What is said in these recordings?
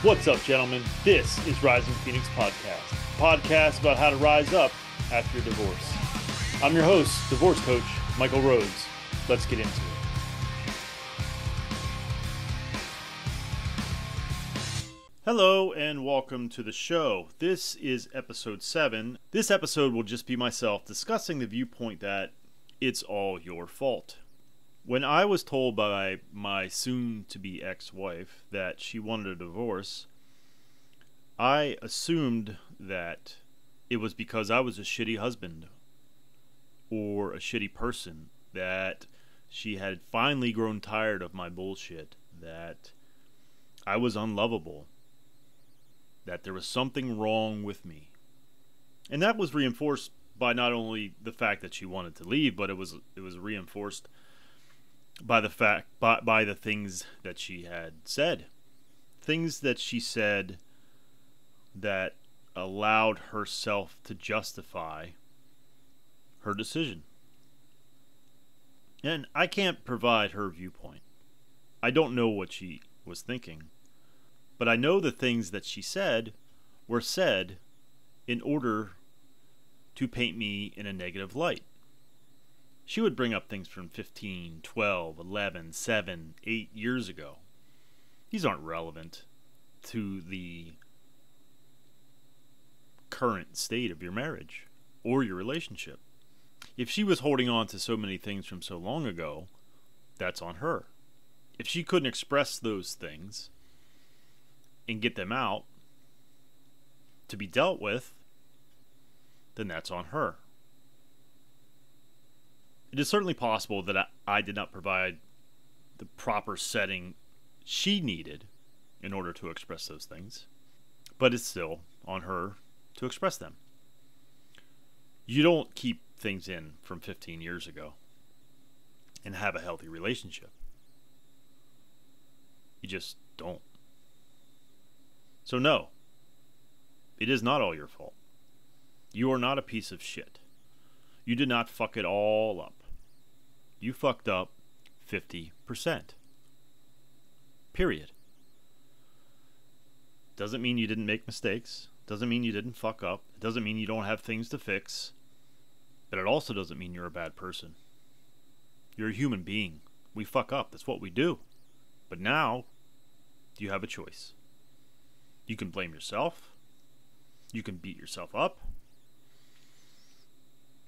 What's up, gentlemen? This is Rising Phoenix Podcast, a podcast about how to rise up after your divorce. I'm your host, divorce coach Michael Rhodes. Let's get into it. Hello and welcome to the show. This is episode 7. This episode will just be myself discussing the viewpoint that it's all your fault. When I was told by my soon-to-be ex-wife that she wanted a divorce, I assumed that it was because I was a shitty husband or a shitty person, that she had finally grown tired of my bullshit, that I was unlovable, that there was something wrong with me. And that was reinforced by not only the fact that she wanted to leave, but it was reinforced by the things that she had said. Things that she said that allowed herself to justify her decision. And I can't provide her viewpoint. I don't know what she was thinking. But I know the things that she said were said in order to paint me in a negative light. She would bring up things from 15, 12, 11, 7, 8 years ago. These aren't relevant to the current state of your marriage or your relationship. If she was holding on to so many things from so long ago, that's on her. If she couldn't express those things and get them out to be dealt with, then that's on her. It is certainly possible that I did not provide the proper setting she needed in order to express those things, but it's still on her to express them. You don't keep things in from 15 years ago and have a healthy relationship. You just don't. So no, it is not all your fault. You are not a piece of shit. You did not fuck it all up. You fucked up 50%. Period. Doesn't mean you didn't make mistakes. Doesn't mean you didn't fuck up. It doesn't mean you don't have things to fix. But it also doesn't mean you're a bad person. You're a human being. We fuck up. That's what we do. But now, you have a choice. You can blame yourself. You can beat yourself up.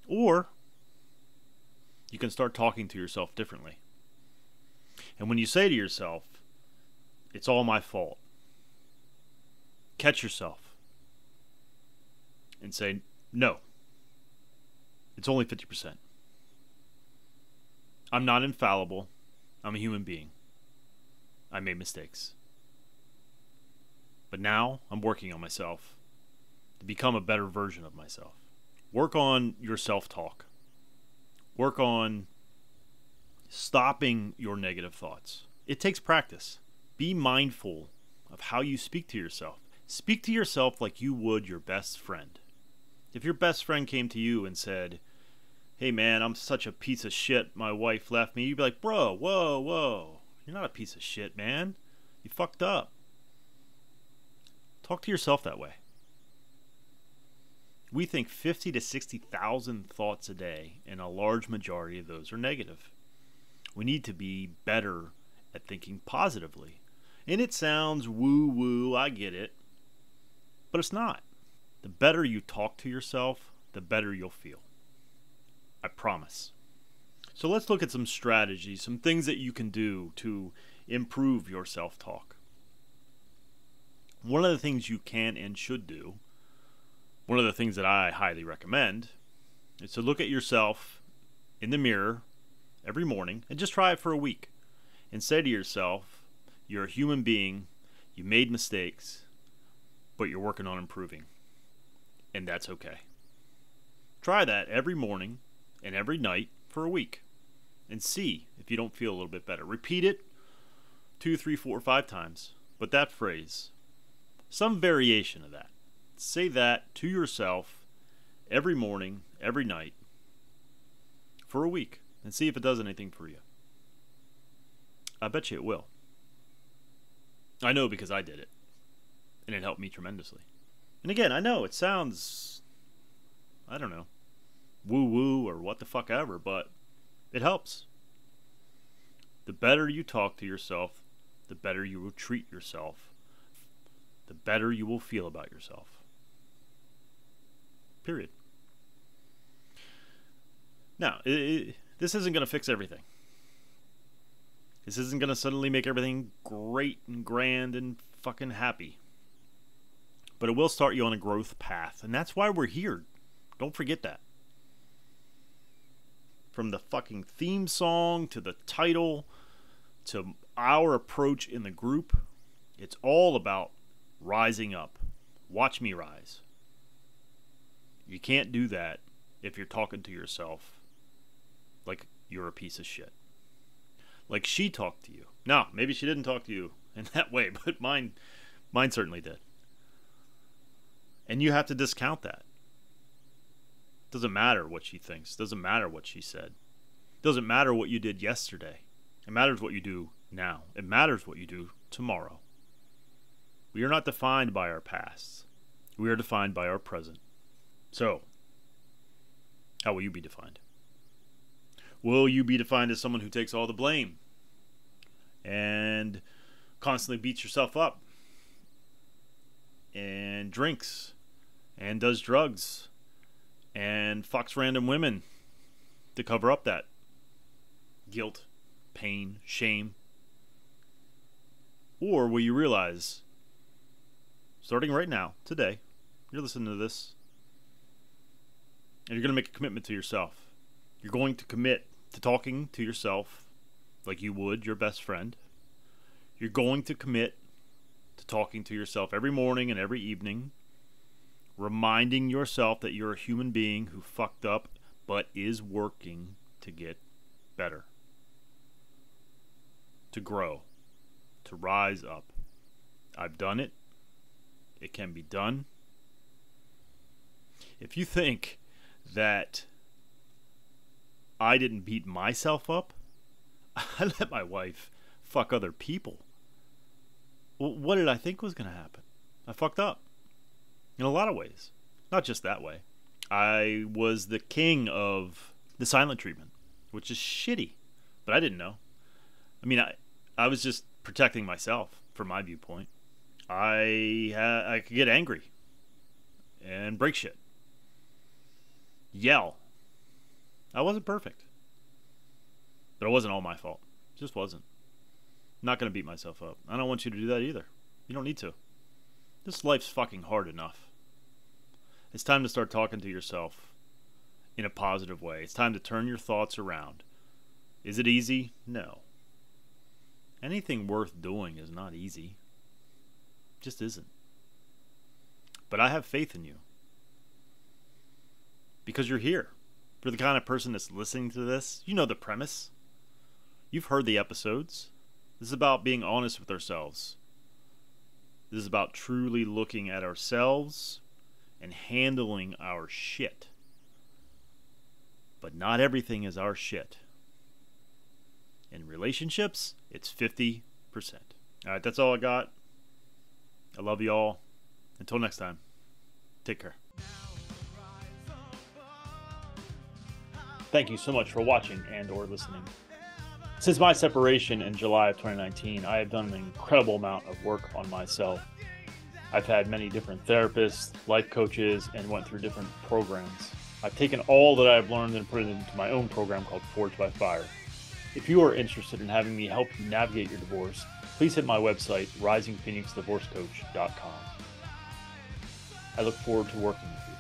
Or you can start talking to yourself differently. And when you say to yourself, it's all my fault, catch yourself and say, no, it's only 50%. I'm not infallible. I'm a human being. I made mistakes. But now I'm working on myself to become a better version of myself. Work on your self-talk. Work on stopping your negative thoughts. It takes practice. Be mindful of how you speak to yourself. Speak to yourself like you would your best friend. If your best friend came to you and said, hey man, I'm such a piece of shit, my wife left me, you'd be like, bro, whoa, you're not a piece of shit, man. You fucked up. Talk to yourself that way. We think 50 to 60,000 thoughts a day, and a large majority of those are negative. We need to be better at thinking positively. And it sounds woo-woo, I get it. But it's not. The better you talk to yourself, the better you'll feel. I promise. So let's look at some strategies, some things that you can do to improve your self-talk. One of the things you can and should do, one of the things that I highly recommend, is to look at yourself in the mirror every morning and just try it for a week and say to yourself, you're a human being, you made mistakes, but you're working on improving. And that's okay. Try that every morning and every night for a week and see if you don't feel a little bit better. Repeat it 2, 3, 4, 5 times, but that phrase, some variation of that. Say that to yourself every morning, every night, for a week, and see if it does anything for you. I bet you it will. I know because I did it. And it helped me tremendously. And again, I know it sounds, I don't know, woo-woo or what the fuck ever, but it helps. The better you talk to yourself, the better you will treat yourself, the better you will feel about yourself. Period. Now, this isn't going to fix everything. This isn't going to suddenly make everything great and grand and fucking happy. But it will start you on a growth path. And that's why we're here. Don't forget that. From the fucking theme song to the title to our approach in the group, it's all about rising up. Watch me rise. You can't do that if you're talking to yourself like you're a piece of shit. Like she talked to you. Now, maybe she didn't talk to you in that way, but mine certainly did. And you have to discount that. Doesn't matter what she thinks. Doesn't matter what she said. Doesn't matter what you did yesterday. It matters what you do now. It matters what you do tomorrow. We are not defined by our past. We are defined by our present. So, how will you be defined? Will you be defined as someone who takes all the blame and constantly beats yourself up and drinks and does drugs and fucks random women to cover up that guilt, pain, shame? Or will you realize, starting right now, today, you're listening to this, and you're going to make a commitment to yourself. You're going to commit to talking to yourself like you would your best friend. You're going to commit to talking to yourself every morning and every evening, reminding yourself that you're a human being who fucked up but is working to get better, to grow, to rise up. I've done it. It can be done. If you think that I didn't beat myself up, I let my wife fuck other people. Well, what did I think was going to happen? I fucked up. In a lot of ways. Not just that way. I was the king of the silent treatment, which is shitty. But I didn't know. I mean, I was just protecting myself from my viewpoint. I could get angry and break shit. Yell. I wasn't perfect. But it wasn't all my fault. It just wasn't. I'm not going to beat myself up. I don't want you to do that either. You don't need to. This life's fucking hard enough. It's time to start talking to yourself in a positive way. It's time to turn your thoughts around. Is it easy? No. Anything worth doing is not easy. It just isn't. But I have faith in you. Because you're here. For the kind of person that's listening to this, you know the premise. You've heard the episodes. This is about being honest with ourselves. This is about truly looking at ourselves and handling our shit. But not everything is our shit. In relationships, it's 50%. Alright, that's all I got. I love you all. Until next time, take care. Thank you so much for watching and or listening. Since my separation in July of 2019, I have done an incredible amount of work on myself. I've had many different therapists, life coaches, and went through different programs. I've taken all that I've learned and put it into my own program called Forged by Fire. If you are interested in having me help you navigate your divorce, please hit my website, risingphoenixdivorcecoach.com. I look forward to working with you.